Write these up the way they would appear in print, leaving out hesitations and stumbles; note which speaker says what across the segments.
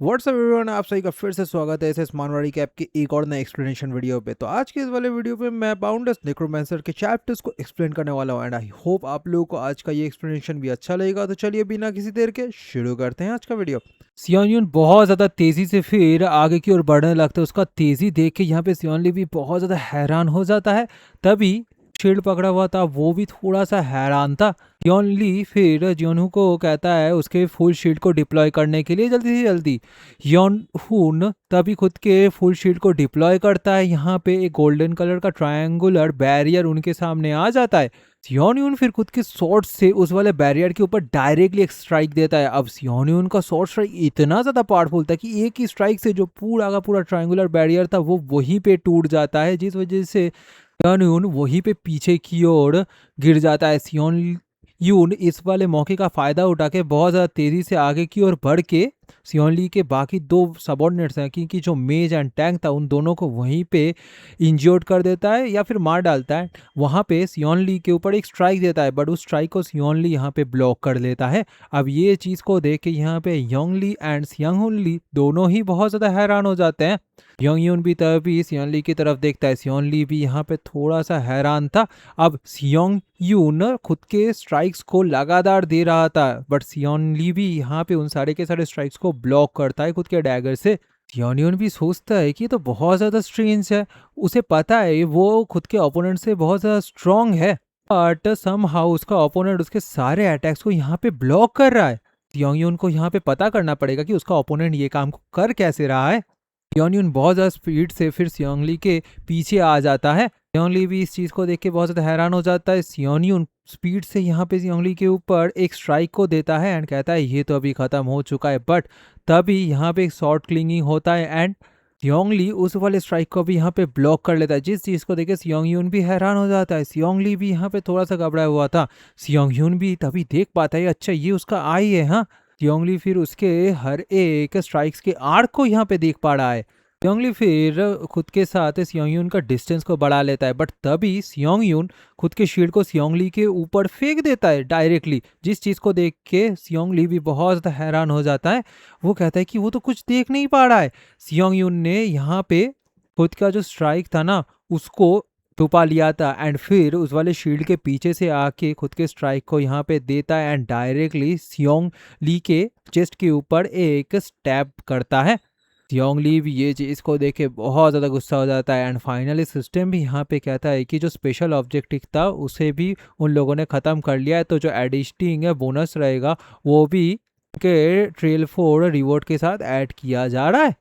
Speaker 1: WhatsApp everyone, आप सभी का फिर से स्वागत है एसएस मानवाड़ी कैप के एक और नए एक्सप्लेनेशन वीडियो पे। तो आज के इस वाले वीडियो पे मैं बाउंडर्स नेक्रोमैंसर के चैप्टर्स को एक्सप्लेन करने वाला हूँ एंड आई होप आप लोगों को आज का ये एक्सप्लेनेशन भी अच्छा लगेगा। तो चलिए बिना किसी देर के शुरू करते हैं आज का वीडियो। सियोन बहुत ज्यादा तेजी से फिर आगे की ओर बढ़ने लगता है। उसका तेजी देख के यहाँ पे सियोनली भी बहुत ज्यादा हैरान हो जाता है। तभी शील्ड पकड़ा हुआ था वो भी थोड़ा सा हैरान था। योन ली फिर जियोनहू को कहता है उसके फुल शील्ड को डिप्लॉय करने के लिए जल्दी से जल्दी। योन हुन तभी खुद के फुल शील्ड को डिप्लॉय करता है। यहाँ पे एक गोल्डन कलर का ट्रायंगुलर बैरियर उनके सामने आ जाता है। सियोन फिर खुद के शॉट से उस वाले बैरियर के ऊपर डायरेक्टली एक स्ट्राइक देता है। अब सियोन का शॉर्ट स्ट्राइक इतना ज्यादा पावरफुल था कि एक ही स्ट्राइक से जो पूरा का पूरा ट्रायंगुलर बैरियर था वो वहीं पे टूट जाता है, जिस वजह से सियोन वहीं पे पीछे की ओर गिर जाता है। सियोन यून इस वाले मौके का फायदा उठा के बहुत ज़्यादा तेजी से आगे की ओर बढ़ के सियोन ली के बाकी दो सबॉर्डिनेट्स हैं क्योंकि जो मेज एंड टैंक था उन दोनों को वहीं पे इंजर्ड कर देता है या फिर मार डालता है। वहाँ पे सियोन ली के ऊपर एक स्ट्राइक देता है बट उस स्ट्राइक को सियोन ली यहाँ पे ब्लॉक कर लेता है। अब ये चीज़ को देख के यहाँ पे योंग ली एंड सियांग ली दोनों ही बहुत ज़्यादा हैरान हो जाते हैं। योंग यून भी तभी सियोन ली की तरफ देखता है। सियोन ली भी यहाँ पे थोड़ा सा हैरान था। अब सियोंग यून खुद के स्ट्राइक्स को लगातार दे रहा था बट सियोन ली भी यहाँ पे उन सारे के सारे स्ट्राइक्स को ब्लॉक करता है खुद के डैगर से। सियोन यून भी सोचता है कि ये तो बहुत ज्यादा स्ट्रेंज है। उसे पता है वो खुद के ओपोनेंट से बहुत ज्यादा स्ट्रांग है बट समहाउ उसका ओपोनेंट उसके सारे अटैक्स को यहाँ पे ब्लॉक कर रहा है। सियोन यून को यहाँ पे पता करना पड़ेगा कि उसका ओपोनेंट ये काम को कर कैसे रहा है। सियोन बहुत ज़्यादा स्पीड से फिर सियोंगली के पीछे आ जाता है। सियोंगली भी इस चीज़ को देख के बहुत ज़्यादा हैरान हो जाता है। सियोन स्पीड से यहाँ पे सियोंगली के ऊपर एक स्ट्राइक को देता है एंड कहता है ये तो अभी ख़त्म हो चुका है बट तभी यहाँ पे एक शॉर्ट क्लिंगिंग होता है एंड सियोंगली उस वाले स्ट्राइक को भी यहाँ पे ब्लॉक कर लेता है, जिस चीज़ को देख के सियोंग भी हैरान हो जाता है। सियोंगली भी यहाँ पे थोड़ा सा घबराया हुआ था। सियोंग भी तभी देख पाता है अच्छा ये उसका आई है। हाँ, सियोंगली फिर उसके हर एक स्ट्राइक्स के आर्क को यहाँ पे देख पा रहा है। सियोंगली फिर खुद के साथ सियोंग का डिस्टेंस को बढ़ा लेता है बट तभी सियोंग खुद के शील्ड को सियोंगली के ऊपर फेंक देता है डायरेक्टली, जिस चीज़ को देख के सियोंगली भी बहुत ज़्यादा हैरान हो जाता है। वो कहता है कि वो तो कुछ देख नहीं पा रहा है। सियोंग ने यहाँ पे खुद का जो स्ट्राइक था ना उसको छुपा लिया था एंड फिर उस वाले शील्ड के पीछे से आके खुद के स्ट्राइक को यहाँ पे देता है एंड डायरेक्टली सियोंग ली के चेस्ट के ऊपर एक स्टैब करता है। सियोंग ली भी ये चीज़ को देख के बहुत ज़्यादा गुस्सा हो जाता है एंड फाइनली सिस्टम भी यहाँ पे कहता है कि जो स्पेशल ऑब्जेक्टिव था उसे भी उन लोगों ने ख़त्म कर लिया है, तो जो एडिशनिंग है बोनस रहेगा वो भी के ट्रेल 4 रिवॉर्ड के साथ ऐड किया जा रहा है।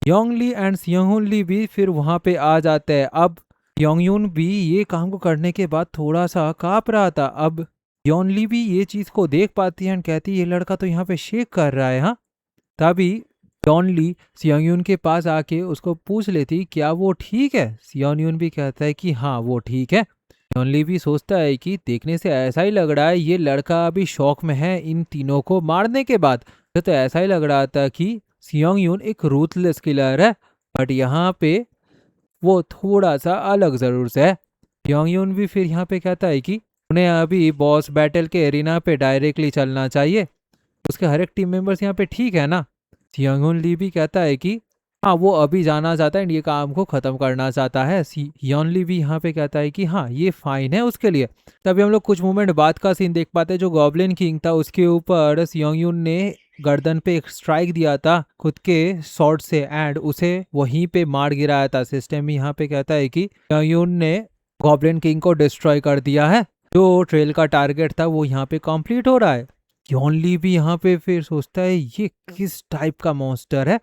Speaker 1: योंग ली एंड सियोंग ली भी फिर वहाँ पे आ जाते हैं। अब योंग यून भी ये काम को करने के बाद थोड़ा सा काँप रहा था। अब योन ली भी ये चीज़ को देख पाती है एंड कहती है ये लड़का तो यहाँ पे शेक कर रहा है। हाँ, तभी योन ली सियोंग के पास आके उसको पूछ लेती क्या वो ठीक है। सियोंग भी कहता है कि हाँ वो ठीक है। योन ली भी सोचता है कि देखने से ऐसा ही लग रहा है ये लड़का अभी शौक में है इन तीनों को मारने के बाद। तो ऐसा ही लग रहा था कि सियोंग एक रूथलेस किलर है बट यहाँ पे वो थोड़ा सा अलग जरूर से है। सियोंग भी फिर यहाँ पे कहता है कि उन्हें अभी बॉस बैटल के एरिना पे डायरेक्टली चलना चाहिए, उसके हर एक टीम मेंबर्स यहाँ पे ठीक है ना। सियोंग ली भी कहता है कि हाँ वो अभी जाना चाहता है एंड ये काम को ख़त्म करना चाहता है। सियोंग ली भी यहाँ पे कहता है कि हाँ ये फाइन है उसके लिए। तभी हम लोग कुछ मोमेंट बाद का सीन देख पाते हैं। जो गॉब्लिन किंग था उसके ऊपर सियोंग ने गर्दन पे एक स्ट्राइक दिया था खुद के शॉट से एंड उसे वहीं पे मार गिराया था। सिस्टम यहाँ पे कहता है कि सियोंग ने गॉब्लिन किंग को डिस्ट्रॉय कर दिया है। जो ट्रेल का टारगेट था वो यहाँ पे कंप्लीट हो रहा है। योन ली भी यहाँ पे फिर सोचता है ये किस टाइप का मॉन्स्टर है।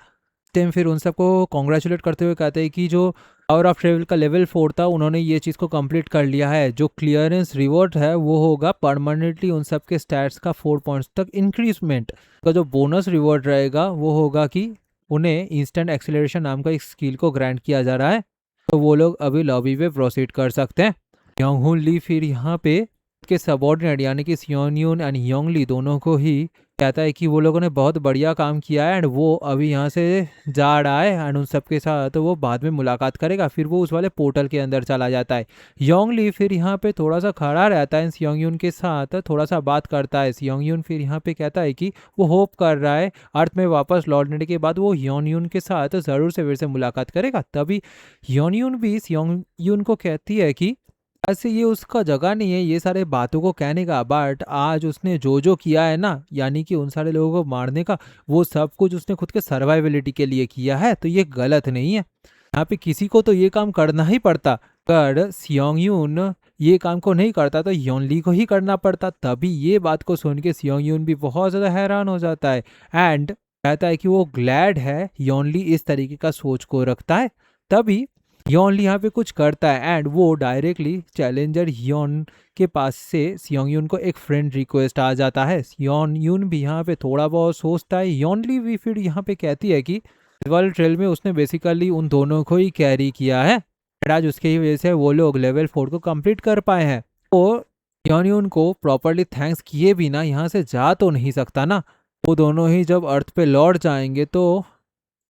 Speaker 1: टाइम फिर उन सबको कॉन्ग्रेचुलेट करते हुए कहते हैं कि जो पावर ऑफ ट्रेवल का लेवल 4 था उन्होंने ये चीज़ को कंप्लीट कर लिया है। जो क्लियरेंस रिवॉर्ड है वो होगा परमानेंटली उन सब के स्टैट्स का 4 पॉइंट्स तक इंक्रीजमेंट का। जो बोनस रिवॉर्ड रहेगा वो होगा कि उन्हें इंस्टेंट एक्सीलरेशन नाम का एक स्किल को ग्रांट किया जा रहा है, तो वो लोग अभी लॉबी पे प्रोसीड कर सकते हैं। योंग ली फिर यहाँ पे के सबॉर्डिनेट यानी कि सियोंग एंड योंग ली दोनों को ही कहता है कि वो लोगों ने बहुत बढ़िया काम किया है एंड वो अभी यहाँ से जा रहा है एंड उन सब के साथ वो बाद में मुलाकात करेगा। फिर वो उस वाले पोर्टल के अंदर चला जाता है। योंगली फिर यहाँ पे थोड़ा सा खड़ा रहता है सियोंग के साथ, थोड़ा सा बात करता है। सियोंग फिर यहाँ पे कहता है कि वो होप कर रहा है अर्थ में वापस लौटने के बाद वो योन के साथ ज़रूर से फिर से मुलाकात करेगा। तभी योन भी सियोंग को कहती है कि ऐसे ये उसका जगह नहीं है ये सारे बातों को कहने का, बट आज उसने जो जो किया है ना, यानी कि उन सारे लोगों को मारने का, वो सब कुछ उसने खुद के सर्वाइवलिटी के लिए किया है, तो ये गलत नहीं है। यहाँ पे किसी को तो ये काम करना ही पड़ता, पर सियोंग यून ये काम को नहीं करता तो योनली को ही करना पड़ता। तभी ये बात को सुन के सियोंग यून भी बहुत ज़्यादा हैरान हो जाता है एंड कहता है कि वो ग्लैड है योनली इस तरीके का सोच को रखता है। तभी योन यहाँ पे कुछ करता है एंड वो डायरेक्टली चैलेंजर योन के पास से सियोंग यून को एक फ्रेंड रिक्वेस्ट आ जाता है। सियोंग यून भी यहाँ पे थोड़ा बहुत सोचता है। योनली भी फिर यहाँ पे कहती है कि इस वाले ट्रेल में उसने बेसिकली उन दोनों को ही कैरी किया है, आज उसकी ही वजह से वो लोग लेवल 4 को कंप्लीट कर पाए हैं। तो योन यून को प्रॉपरली थैंक्स किए बिना यहाँ से जा तो नहीं सकता ना। वो दोनों ही जब अर्थ पे लौट जाएंगे तो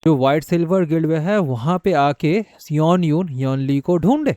Speaker 1: जो व्हाइट सिल्वर गिल्ड में है वहाँ पे आके सियोन यून योनली को ढूंढे।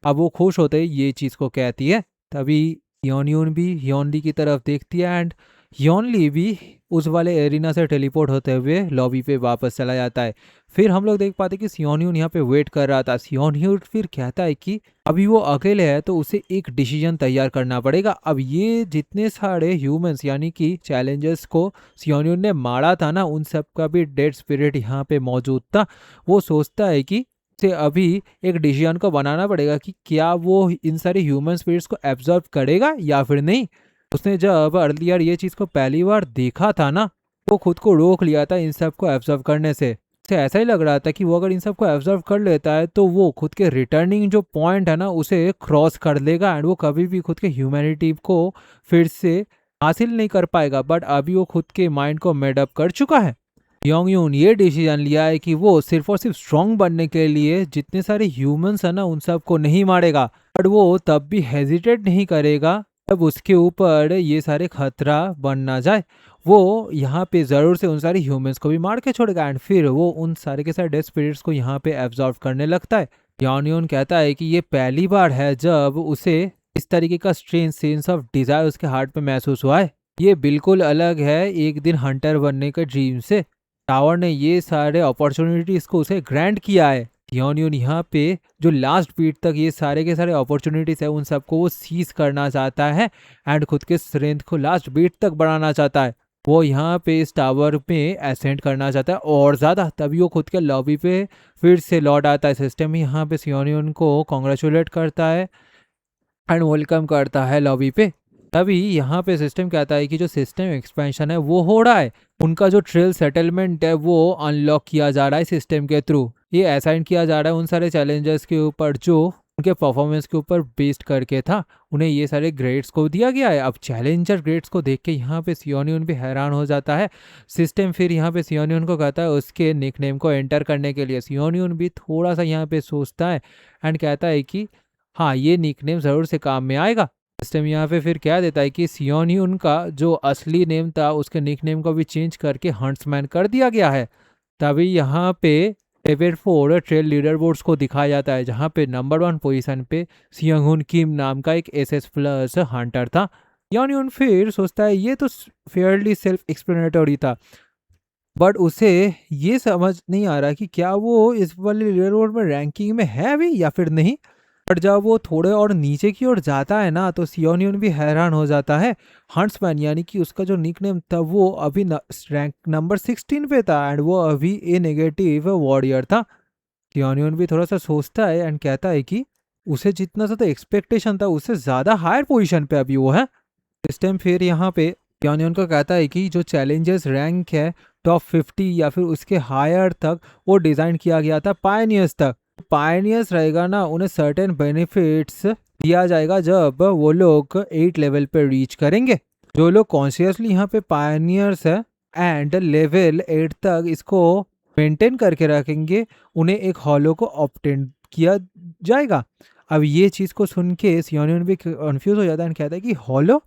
Speaker 1: अब वो खुश होते ही ये चीज़ को कहती है। तभी सियोन यून भी योनली की तरफ देखती है एंड योनली भी उस वाले एरिना से टेलीपोर्ट होते हुए लॉबी पे वापस चला जाता है। फिर हम लोग देख पाते कि सियोन यून यहाँ पे वेट कर रहा था। सियोन यून फिर कहता है कि अभी वो अकेले है तो उसे एक डिसीजन तैयार करना पड़ेगा। अब ये जितने सारे ह्यूमंस यानी कि चैलेंजर्स को सियोन यून ने मारा था ना, उन सब का भी डेड स्पिरिट यहाँ पे मौजूद था। वो सोचता है कि से अभी एक डिसीजन को बनाना पड़ेगा कि क्या वो इन सारे ह्यूमन स्पिरिट्स को एब्जॉर्ब करेगा या फिर नहीं। उसने जब अर्लियर ये चीज़ को पहली बार देखा था ना, वो खुद को रोक लिया था इन सब को एब्जॉर्व करने से। उसे ऐसा ही लग रहा था कि वो अगर इन सब को एब्जॉर्व कर लेता है तो वो खुद के रिटर्निंग जो पॉइंट है ना उसे क्रॉस कर लेगा एंड वो कभी भी खुद के ह्यूमैनिटी को फिर से हासिल नहीं कर पाएगा। बट अभी वो खुद के माइंड को मेडअप कर चुका है। योंग यून ये डिसीजन लिया है कि वो सिर्फ और सिर्फ स्ट्रॉन्ग बनने के लिए जितने सारे ह्यूमंस है ना उन सबको नहीं मारेगा, बट वो तब भी हेजिटेट नहीं करेगा तब उसके ऊपर ये सारे खतरा बन ना जाए। वो यहाँ पे ज़रूर से उन सारे ह्यूमंस को भी मार के छोड़ेगा एंड फिर वो उन सारे के सारे डेड स्पिरिट्स को यहाँ पे एब्जॉर्व करने लगता है। योंग यून कहता है कि ये पहली बार है जब उसे इस तरीके का स्ट्रेंज सेंस ऑफ डिजायर उसके हार्ट पे महसूस हुआ है। ये बिल्कुल अलग है एक दिन हंटर बनने के ड्रीम से। टावर ने ये सारे अपॉर्चुनिटीज को उसे ग्रांट किया है। योन यून यहाँ पे जो लास्ट बीट तक ये सारे के सारे अपॉर्चुनिटीज है उन सबको वो सीज करना चाहता है एंड खुद के स्ट्रेंथ को लास्ट बीट तक बढ़ाना चाहता है। वो यहाँ पे इस टावर में असेंड करना चाहता है और ज़्यादा। तभी वो खुद के लॉबी पे फिर से लौट आता है। सिस्टम यहाँ पे सियोन यून को कॉन्ग्रेचुलेट करता है एंड वेलकम करता है लॉबी पे। तभी यहाँ पे सिस्टम कहता है कि जो सिस्टम एक्सपेंशन है वो हो रहा है, उनका जो ट्रेल सेटलमेंट है वो अनलॉक किया जा रहा है सिस्टम के थ्रू। ये असाइन किया जा रहा है उन सारे चैलेंजर्स के ऊपर जो उनके परफॉर्मेंस के ऊपर बेस्ड करके था, उन्हें ये सारे ग्रेड्स को दिया गया है। अब चैलेंजर ग्रेड्स को देख के यहाँ पे सियोन यून भी हैरान हो जाता है। सिस्टम फिर यहाँ पे सियोन यून को कहता है उसके निकनेम को एंटर करने के लिए। सियोन यून भी थोड़ा सा यहाँ पे सोचता है एंड कहता है कि हाँ ये निकनेम ज़रूर से काम में आएगा। सिस्टम यहाँ पे फिर कह देता है कि सियोन यून का जो असली नेम था उसके निकनेम को भी चेंज करके हंट्समैन कर दिया गया है। तभी यहाँ पे लेवल 4 ट्रेल लीडर बोर्ड्स को दिखाया जाता है जहाँ पे नंबर 1 पोजीशन पे सियोंग किम नाम का एक SS प्लस हंटर था। योन यून फिर सोचता है ये तो फेयरली सेल्फ एक्सप्लेनेटरी था, बट उसे ये समझ नहीं आ रहा कि क्या वो इस वाले लीडर बोर्ड में रैंकिंग में है भी या फिर नहीं। बट जब वो थोड़े और नीचे की ओर जाता है ना तो सियोन यून भी हैरान हो जाता है। हंट्समैन यानी कि उसका जो निकनेम था वो अभी रैंक नंबर 16 पे था एंड वो अभी ए नेगेटिव वॉरियर था। सियोन यून भी थोड़ा सा सोचता है एंड कहता है कि उसे जितना सा तो एक्सपेक्टेशन था उससे ज़्यादा हायर पोजीशन पे अभी वो है। इस टाइम फिर यहाँ पे सियोन यून को कहता है कि जो चैलेंजर्स रैंक है टॉप 50 या फिर उसके हायर तक वो डिज़ाइन किया गया था पायनियर्स तक। पायनियर्स रहेगा ना उन्हें सर्टेन बेनिफिट्स दिया जाएगा जब वो लोग 8 लेवल पे रीच करेंगे। जो लोग कॉन्शियसली यहाँ पे पायनियर्स है एंड लेवल 8 तक इसको मेंटेन करके रखेंगे उन्हें एक हॉलो को ऑब्टेन किया जाएगा। अब ये चीज़ को सुन के सियोन यून भी कंफ्यूज हो जाता है एंड कहता है कि हॉलो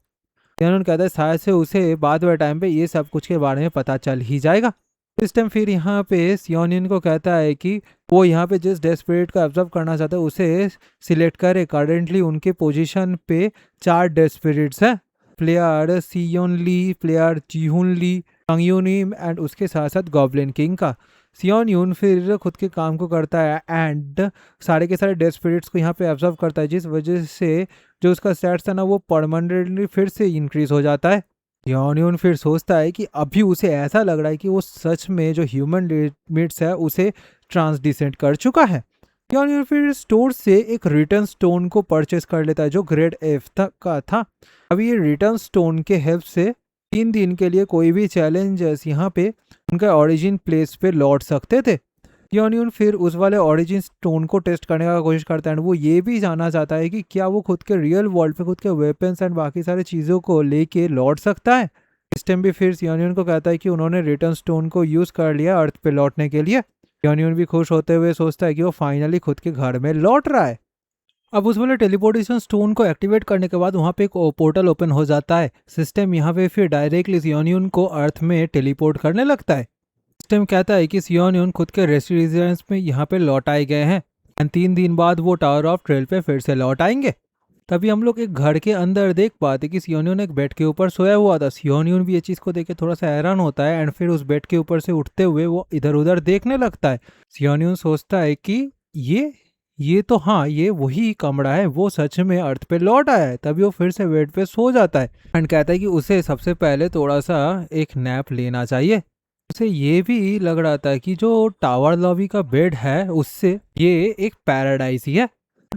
Speaker 1: सियोनियन कहता है शायद से उसे बाद वाले टाइम पे ये सब कुछ के बारे में पता चल ही जाएगा। इस टाइम फिर यहाँ पे सियोनियन को कहता है कि वो यहाँ पे जिस डेथ स्पिरिट को ऑब्जर्व करना चाहता है उसे सिलेक्ट करे। करेंटली उनके पोजीशन पे 4 डेथ स्पिरिट्स हैं, player Seon Lee, player Jihoon Lee, Kangyun and उसके साथ साथ गॉब्लिन किंग का। सियोन यून फिर खुद के काम को करता है एंड सारे के सारे डेथ स्पिरिट्स को यहाँ पे ऑब्जर्व करता है, जिस वजह से जो उसका स्टैट्स है ना वो परमानेंटली फिर से इंक्रीज हो जाता है। सियोन फिर सोचता है कि अभी उसे ऐसा लग रहा है कि वो सच में जो ह्यूमन लिमिट्स है उसे ट्रांसडिसेंट कर चुका है। सियोन फिर स्टोर से एक रिटर्न स्टोन को परचेस कर लेता है जो ग्रेड एफ तक का था। अभी ये रिटर्न स्टोन के हेल्प से 3 दिन के लिए कोई भी चैलेंजर्स यहाँ पे उनका ओरिजिन प्लेस पे लौट सकते थे। सियोन फिर उस वाले ओरिजिन स्टोन को टेस्ट करने का कोशिश करता है एंड वो ये भी जानना चाहता है कि क्या वो खुद के रियल वर्ल्ड पे खुद के वेपन्स एंड बाकी सारी चीज़ों को लेके लौट सकता है। इस टाइम भी फिर सियोन को कहता है कि उन्होंने रिटर्न स्टोन को यूज़ कर लिया अर्थ पे लौटने के लिए। सियोन भी खुश होते हुए सोचता है कि वो फाइनली खुद के घर में लौट रहा है। अब उस वाले टेलीपोर्टेशन स्टोन को एक्टिवेट करने के बाद वहाँ पे एक पोर्टल ओपन हो जाता है। सिस्टम यहाँ पे फिर डायरेक्टली सियोन को अर्थ में टेलीपोर्ट करने लगता है। सिस्टम कहता है कि सियोन खुद के रेसिडेंस में यहाँ पे लौट आए गए हैं एंड 3 दिन बाद वो टावर ऑफ ट्रेल पे फिर से लौट आएंगे। तभी हम लोग एक घर के अंदर देख पाते कि सियोन एक बेड के ऊपर सोया हुआ था। सियोन भी ये चीज़ को देख के थोड़ा सा हैरान होता है एंड फिर उस बेड के ऊपर से उठते हुए वो इधर उधर देखने लगता है। सियोन सोचता है कि ये तो हाँ ये वही कमरा है, वो सच में अर्थ पे लौट आया है। तभी वो फिर से बेड पे सो जाता है एंड कहता है कि उसे सबसे पहले थोड़ा सा एक नैप लेना चाहिए। उसे ये भी लग रहा था कि जो टावर लॉबी का बेड है उससे ये एक पैराडाइज ही है।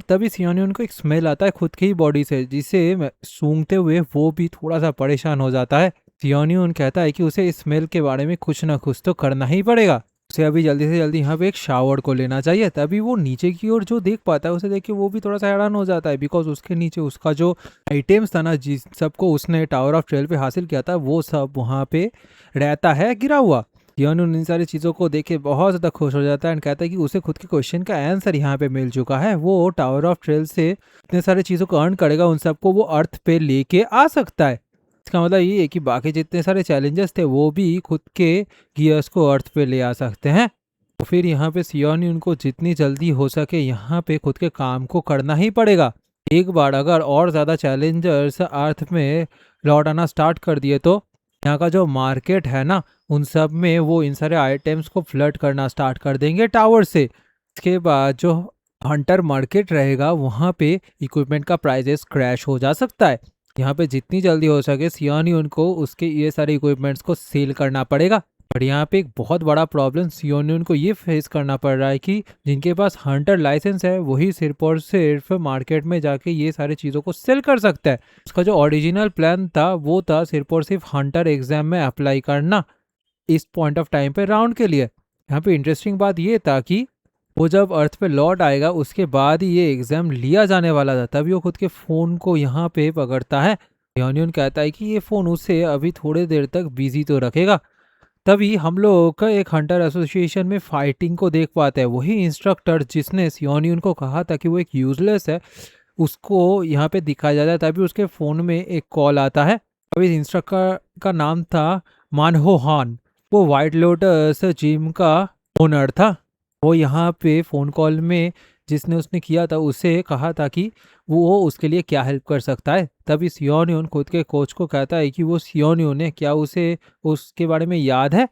Speaker 1: तभी सियोन को एक स्मेल आता है खुद की ही बॉडी से, जिसे सूंघते हुए वो भी थोड़ा सा परेशान हो जाता है। सियोन कहता है कि उसे इस स्मेल के बारे में कुछ ना कुछ तो करना ही पड़ेगा। उसे अभी जल्दी से जल्दी यहाँ पे एक शावर को लेना चाहिए। तभी वो नीचे की ओर जो देख पाता है उसे देख के वो भी थोड़ा सा हैरान हो जाता है, बिकॉज उसके नीचे उसका जो आइटम्स था ना जिस सबको उसने टावर ऑफ ट्रेल पे हासिल किया था वो सब वहाँ पे रहता है गिरा हुआ। सियोन इन सारी चीज़ों को देख के बहुत ज़्यादा खुश हो जाता है एंड कहता है कि उसे खुद के क्वेश्चन का आंसर यहाँ पे मिल चुका है। वो टावर ऑफ ट्रेल से इतने सारी चीज़ों को अर्न करेगा, उन सबको वो अर्थ पे लेके आ सकता है। इसका मतलब ये है कि बाकी जितने सारे चैलेंजेस थे वो भी खुद के गियर्स को अर्थ पे ले आ सकते हैं। तो फिर यहाँ पे सियोन उनको जितनी जल्दी हो सके यहाँ पे खुद के काम को करना ही पड़ेगा। एक बार अगर और ज़्यादा चैलेंजर्स अर्थ में लौट आना स्टार्ट कर दिए तो यहाँ का जो मार्केट है ना उन सब में वो इन सारे आइटम्स को फ्लड करना स्टार्ट कर देंगे टावर से। इसके बाद जो हंटर मार्केट रहेगा वहाँ पे इक्विपमेंट का प्राइजेस क्रैश हो जा सकता है। यहाँ पे जितनी जल्दी हो सके सियोन उनको उसके ये सारे इक्विपमेंट्स को सेल करना पड़ेगा। पर यहाँ पे एक बहुत बड़ा प्रॉब्लम सियोन को ये फेस करना पड़ रहा है कि जिनके पास हंटर लाइसेंस है वही सिर्फ और सिर्फ मार्केट में जाके ये सारी चीज़ों को सेल कर सकता है। उसका जो ओरिजिनल प्लान था वो था सिर्फ और सिर्फ हंटर एग्जाम में अप्लाई करना इस पॉइंट ऑफ टाइम पे राउंड के लिए। यहाँ पे इंटरेस्टिंग बात ये था कि वो जब अर्थ पे लौट आएगा उसके बाद ही ये एग्जाम लिया जाने वाला था। तभी वो खुद के फ़ोन को यहाँ पे पकड़ता है। सियोन कहता है कि ये फ़ोन उसे अभी थोड़ी देर तक बिजी तो रखेगा। तभी हम लोग का एक हंटर एसोसिएशन में फाइटिंग को देख पाते हैं। वही इंस्ट्रक्टर जिसने सियोन को कहा था कि वो एक यूजलेस है उसको यहाँ पे दिखाया जाता है। तभी उसके फ़ोन में एक कॉल आता है। अभी इंस्ट्रक्टर का नाम था मानहो हान, वो वाइट लोटस जिम का ओनर था। वो यहाँ पे फ़ोन कॉल में जिसने उसने किया था उसे कहा था कि वो उसके लिए क्या हेल्प कर सकता है। तभी सियोन खुद के कोच को कहता है कि वो सियोन है क्या उसे उसके बारे में याद है।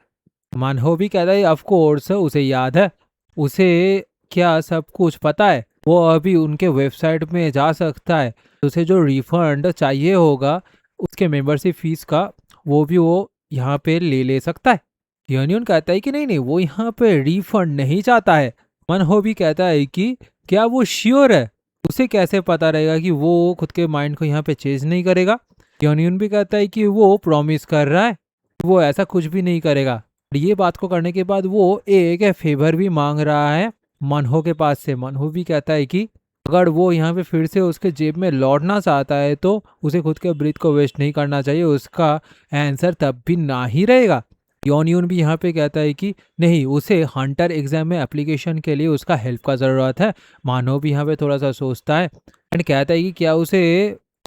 Speaker 1: मानहो भी कहता है ऑफ कोर्स उसे याद है, उसे क्या सब कुछ पता है। वो अभी उनके वेबसाइट में जा सकता है, उसे जो रिफंड चाहिए होगा उसके मेंबरशिप फीस का वो भी वो यहाँ पे ले सकता है। सियोन कहता है कि नहीं वो यहाँ पे रिफंड नहीं चाहता है। मानहो भी कहता है कि क्या वो श्योर है, उसे कैसे पता रहेगा कि वो खुद के माइंड को यहाँ पे चेंज नहीं करेगा। सियोन भी कहता है कि वो प्रॉमिस कर रहा है वो ऐसा कुछ भी नहीं करेगा। ये बात को करने के बाद वो एक फेवर भी मांग रहा है मानहो के पास से। मानहो भी कहता है कि अगर वो यहाँ पे फिर से उसके जेब में लौटना चाहता है तो उसे खुद के ब्रीथ को वेस्ट नहीं करना चाहिए, उसका आंसर तब भी ना ही रहेगा। सियोन भी यहाँ पे कहता है कि नहीं उसे हंटर एग्जाम में एप्लीकेशन के लिए उसका हेल्प का ज़रूरत है। मानव भी यहाँ पे थोड़ा सा सोचता है एंड कहता है कि क्या उसे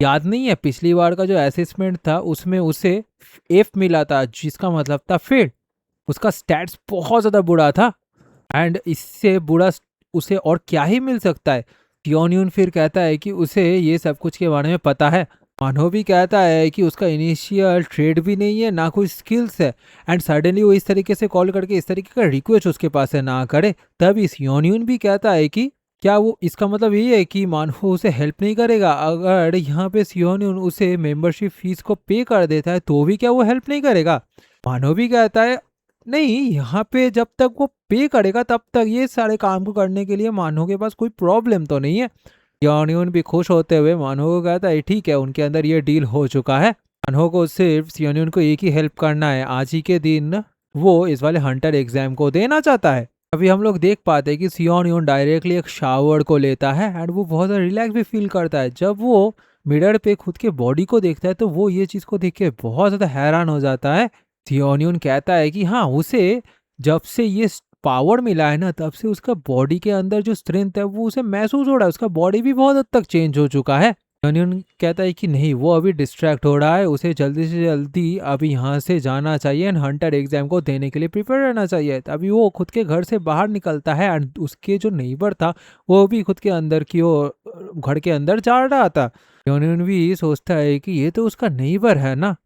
Speaker 1: याद नहीं है पिछली बार का जो असेसमेंट था उसमें उसे एफ मिला था, जिसका मतलब था फेल। उसका स्टैट्स बहुत ज़्यादा बुरा था एंड इससे बुरा उसे और क्या ही मिल सकता है। योनयून फिर कहता है कि उसे ये सब कुछ के बारे में पता है। मानो भी कहता है कि उसका इनिशियल ट्रेड भी नहीं है, ना कोई स्किल्स है, एंड सडनली वो इस तरीके से कॉल करके इस तरीके का रिक्वेस्ट उसके पास से ना करे। तब इस योनयून भी कहता है कि क्या वो इसका मतलब ये है कि मानो उसे हेल्प नहीं करेगा? अगर यहाँ पे सियोन्यून उसे मेंबरशिप फीस को पे कर देता है तो भी क्या वो हेल्प नहीं करेगा? मानो भी कहता है नहीं, यहाँ पे जब तक वो पे करेगा तब तक ये सारे काम को करने के लिए मानो के पास कोई प्रॉब्लम तो नहीं है। योनयून भी खुश होते हुए मानो को कहता है ठीक है, उनके अंदर ये डील हो चुका है। मानो को सिर्फ सियोन्यून को एक ही हेल्प करना है, आज ही के दिन वो इस वाले हंटर एग्जाम को देना चाहता है। अभी हम लोग देख पाते हैं कि सियोन्यून डायरेक्टली एक शावर को लेता है एंड वो बहुत ज़्यादा रिलैक्स भी फील करता है। जब वो मिरर पे खुद के बॉडी को देखता है तो वो ये चीज़ को देख के बहुत ज़्यादा हैरान हो जाता है। थियोनियन कहता है कि हाँ, उसे जब से ये पावर मिला है ना, तब से उसका बॉडी के अंदर जो स्ट्रेंथ है वो उसे महसूस हो रहा है, उसका बॉडी भी बहुत हद तक चेंज हो चुका है। थियोनियन कहता है कि नहीं, वो अभी डिस्ट्रैक्ट हो रहा है, उसे जल्दी से जल्दी अभी यहाँ से जाना चाहिए एंड हंटर एग्जाम को देने के लिए प्रिपेयर रहना चाहिए। तभी वो खुद के घर से बाहर निकलता है एंड उसके जो नेबर था वो भी खुद के अंदर की ओर घर के अंदर जा रहा था। थियोनियन भी सोचता है कि ये तो उसका नेबर है ना।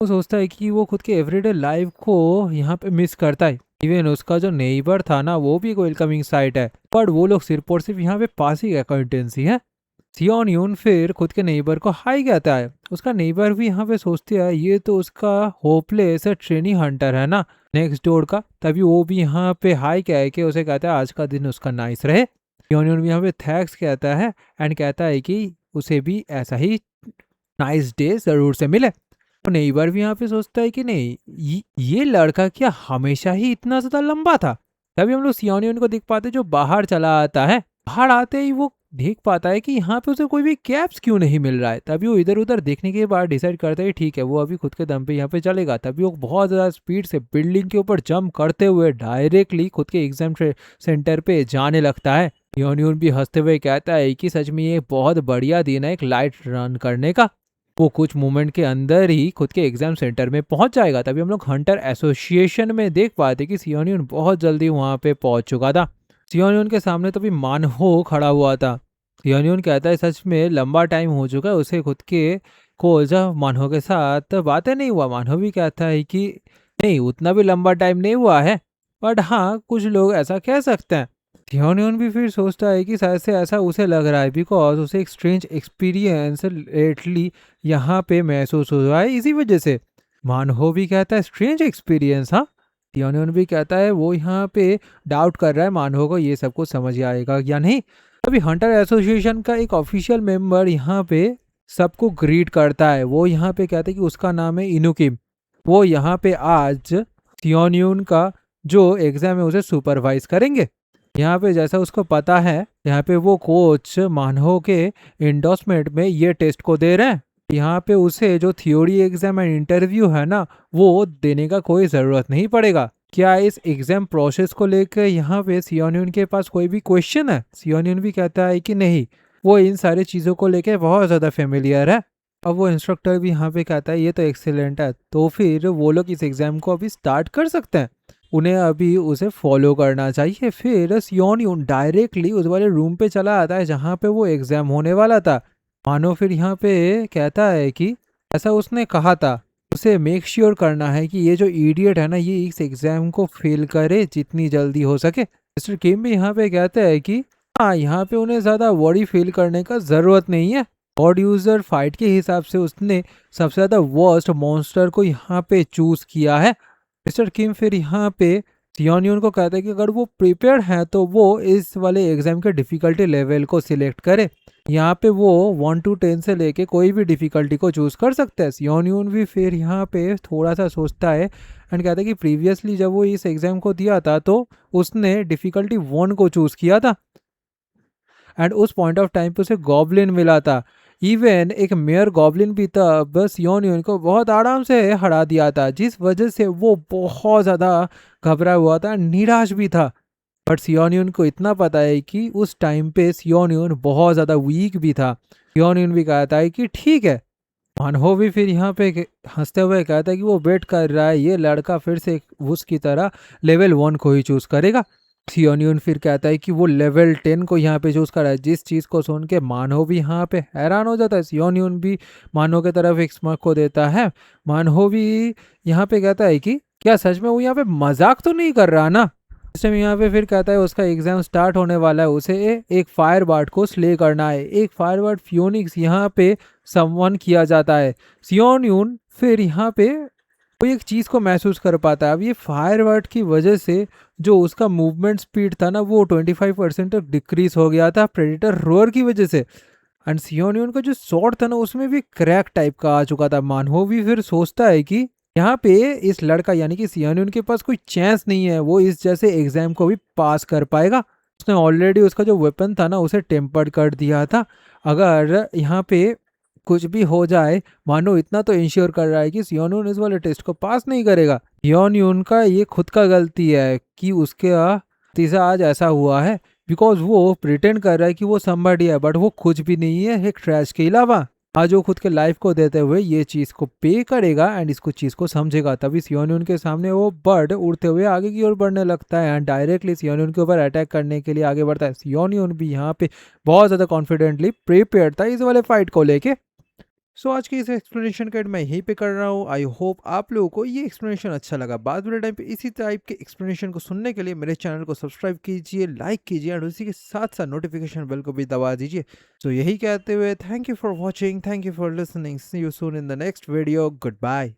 Speaker 1: वो सोचता है कि वो खुद के एवरीडे लाइफ को यहाँ पे मिस करता है। इवन उसका जो नेबर था ना, वो भी एक वेलकमिंग साइट है, पर वो लोग सिर्फ और सिर्फ यहाँ पे पासिंग अक्वाइंटेंस ही है। थियोनियन फिर खुद के नेबर को हाई कहता है। उसका नेबर भी यहाँ पे सोचते हैं ये तो उसका होपलेस ट्रेनी हंटर है ना, नेक्स्ट डोर का। तभी वो भी यहाँ पे हाई कह के उसे कहता है आज का दिन उसका नाइस रहे। थियोनियन भी यहाँ पे थैंक्स कहता है एंड कहता है कि उसे भी ऐसा ही नाइस डे जरूर से मिले। तो नेबर भी यहाँ पे सोचता है कि नहीं, ये लड़का क्या हमेशा ही इतना ज्यादा लंबा था? तभी हम लोग सियोनियन को देख पाते जो बाहर चला आता है। बाहर आते ही वो देख पाता है कि यहाँ पे उसे कोई भी कैप्स क्यों नहीं मिल रहा है। तभी वो इधर उधर देखने के बाद डिसाइड करता है ठीक है, वो अभी खुद के दम पे यहाँ पे चलेगा। तभी वो बहुत ज़्यादा स्पीड से बिल्डिंग के ऊपर जंप करते हुए डायरेक्टली खुद के एग्जाम सेंटर पे जाने लगता है। योनियन भी हंसते हुए कहता है कि सच में ये बहुत बढ़िया दिन है एक लाइट रन करने का। वो कुछ मोमेंट के अंदर ही खुद के एग्जाम सेंटर में पहुंच जाएगा। तभी हम लोग हंटर एसोसिएशन में देख पाते कि सियोनियन बहुत जल्दी वहां पे पहुंच चुका था। सियोनियन के सामने तभी मानहो खड़ा हुआ था। सियोनियन कहता है सच में लंबा टाइम हो चुका है उसे खुद के कोच मानहो के साथ बातें नहीं हुआ। मानहो भी कहता है कि नहीं, उतना भी लंबा टाइम नहीं हुआ है, बट हाँ कुछ लोग ऐसा कह सकते हैं। थियोनियन भी फिर सोचता है कि शायद से ऐसा उसे लग रहा है बिकॉज उसे एक स्ट्रेंज एक्सपीरियंस लेटली यहाँ पे महसूस हो रहा है, इसी वजह से। मानहो भी कहता है स्ट्रेंज एक्सपीरियंस, हाँ। थियोनियन भी कहता है वो यहाँ पे डाउट कर रहा है मानहो को ये सब कुछ समझ आएगा या नहीं। अभी हंटर एसोसिएशन का एक ऑफिशियल मेंबर यहाँ पे सबको ग्रीट करता है। वो यहाँ पे कहते हैं कि उसका नाम है इनुकिम। वो यहाँ पे आज थियोनियन का जो एग्जाम है उसे सुपरवाइज करेंगे। यहाँ पे जैसा उसको पता है, यहाँ पे वो कोच मानहो के इंडोर्समेंट में ये टेस्ट को दे रहे हैं। यहाँ पे उसे जो थ्योरी एग्जाम एंड इंटरव्यू है ना, वो देने का कोई ज़रूरत नहीं पड़ेगा। क्या इस एग्जाम प्रोसेस को लेकर यहाँ पे सियोनियन के पास कोई भी क्वेश्चन है? सियोनियन भी कहता है कि नहीं, वो इन सारी चीज़ों को लेकर बहुत ज़्यादा फेमिलियर है। अब वो इंस्ट्रक्टर भी यहाँ पे कहता है ये तो एक्सीलेंट है, तो फिर वो लोग इस एग्जाम को अभी स्टार्ट कर सकते हैं। उन्हें अभी उसे फॉलो करना चाहिए। फिर सियोनियन डायरेक्टली उस वाले रूम पे चला आता है जहाँ पे वो एग्जाम होने वाला था। मानो फिर यहाँ पे कहता है कि ऐसा उसने कहा था, उसे मेक श्योर करना है कि ये जो इडियट है ना, ये इस एग्जाम को फेल करे जितनी जल्दी हो सके। मिस्टर किम भी यहाँ पे कहते हैं कि हाँ, यहाँ पे उन्हें ज़्यादा वरी फील करने का ज़रूरत नहीं है। गॉड यूजर फाइट के हिसाब से उसने सबसे ज़्यादा वर्स्ट मॉन्स्टर को यहाँ पे चूज किया है। मिस्टर किम फिर यहाँ पे थियोनियन को कहता है कि अगर वो प्रिपेयर्ड है तो वो इस वाले एग्जाम के डिफ़िकल्टी लेवल को सिलेक्ट करे। यहाँ पे वो 1 to 10 से लेके कोई भी डिफ़िकल्टी को चूज़ कर सकता है। थियोनियन भी फिर यहाँ पे थोड़ा सा सोचता है एंड कहता है कि प्रीवियसली जब वो इस एग्ज़ाम को दिया था तो उसने डिफ़िकल्टी 1 को चूज़ किया था एंड उस पॉइंट ऑफ टाइम पे उसे गॉब्लिन मिला था। इवन एक मेयर गॉब्लिन भी तब सियोनियन को बहुत आराम से हरा दिया था, जिस वजह से वो बहुत ज़्यादा घबरा हुआ था, निराश भी था। बट सियोनियन को इतना पता है कि उस टाइम पे सियोनियन बहुत ज़्यादा वीक भी था। सियोन भी कहता है कि ठीक है। मानहो भी फिर यहाँ पे हंसते हुए कहता है कि वो वेट कर रहा है, ये लड़का फिर से उसकी तरह लेवल 1 को ही चूज करेगा। सियोन फिर कहता है कि वो लेवल 10 को यहाँ पे चूज कर रहा है। जिस चीज को सुन के मानहो भी यहाँ पे हैरान हो जाता है। सियोन भी मानहो की तरफ एक स्मक को देता है। मानहो भी यहाँ पे कहता है कि क्या सच में वो यहाँ पे मजाक तो नहीं कर रहा ना। इस टाइम यहाँ पे फिर कहता है उसका एग्जाम स्टार्ट होने वाला है, उसे एक फायर बर्ड को स्ले करना है। एक फायर बर्ड फियोनिक्स यहाँ पे समवन किया जाता है। सियोन फिर यहाँ पे कोई एक चीज को महसूस कर पाता है। अब ये फायर बर्ड की वजह से जो उसका मूवमेंट स्पीड था ना वो 25% तक डिक्रीज हो गया था प्रेडिटर रोअर की वजह से। एंड सियोन का जो शॉट था ना उसमें भी क्रैक टाइप का आ चुका था। मानहो भी फिर सोचता है कि यहाँ पे इस लड़का यानी कि सियोन के पास कोई चांस नहीं है, वो इस जैसे एग्जाम को भी पास कर पाएगा। उसने ऑलरेडी उसका जो वेपन था ना उसे टेम्पर्ड कर दिया था। अगर यहाँ पे कुछ भी हो जाए, मानो इतना तो इंश्योर कर रहा है कि सियोन इस वाले टेस्ट को पास नहीं करेगा। सियोन का ये खुद का गलती है कि उसके तीसरा आज ऐसा हुआ है, बिकॉज वो प्रिटेंड कर रहा है कि वो समबडी है, बट वो कुछ भी नहीं है एक ट्रैश के अलावा। आज वो खुद के लाइफ को देते हुए ये चीज को पे करेगा एंड इसको चीज को समझेगा। तभी सियोन के सामने वो बर्ड उड़ते हुए आगे की ओर बढ़ने लगता है एंड डायरेक्टली सियोन के ऊपर अटैक करने के लिए आगे बढ़ता है। सियोन भी यहाँ पे बहुत ज्यादा कॉन्फिडेंटली प्रिपेयर था इस वाले फाइट को लेके। सो आज की इस एक्सप्लेनेशन का मैं यहीं पे कर रहा हूँ। आई होप आप लोगों को ये एक्सप्लेनेशन अच्छा लगा। बाद वाले टाइम पे इसी टाइप के एक्सप्लेनेशन को सुनने के लिए मेरे चैनल को सब्सक्राइब कीजिए, लाइक कीजिए और उसी के साथ साथ नोटिफिकेशन बेल को भी दबा दीजिए। सो यही कहते हुए thank you for watching, thank you for listening, see you soon in the next video, good bye.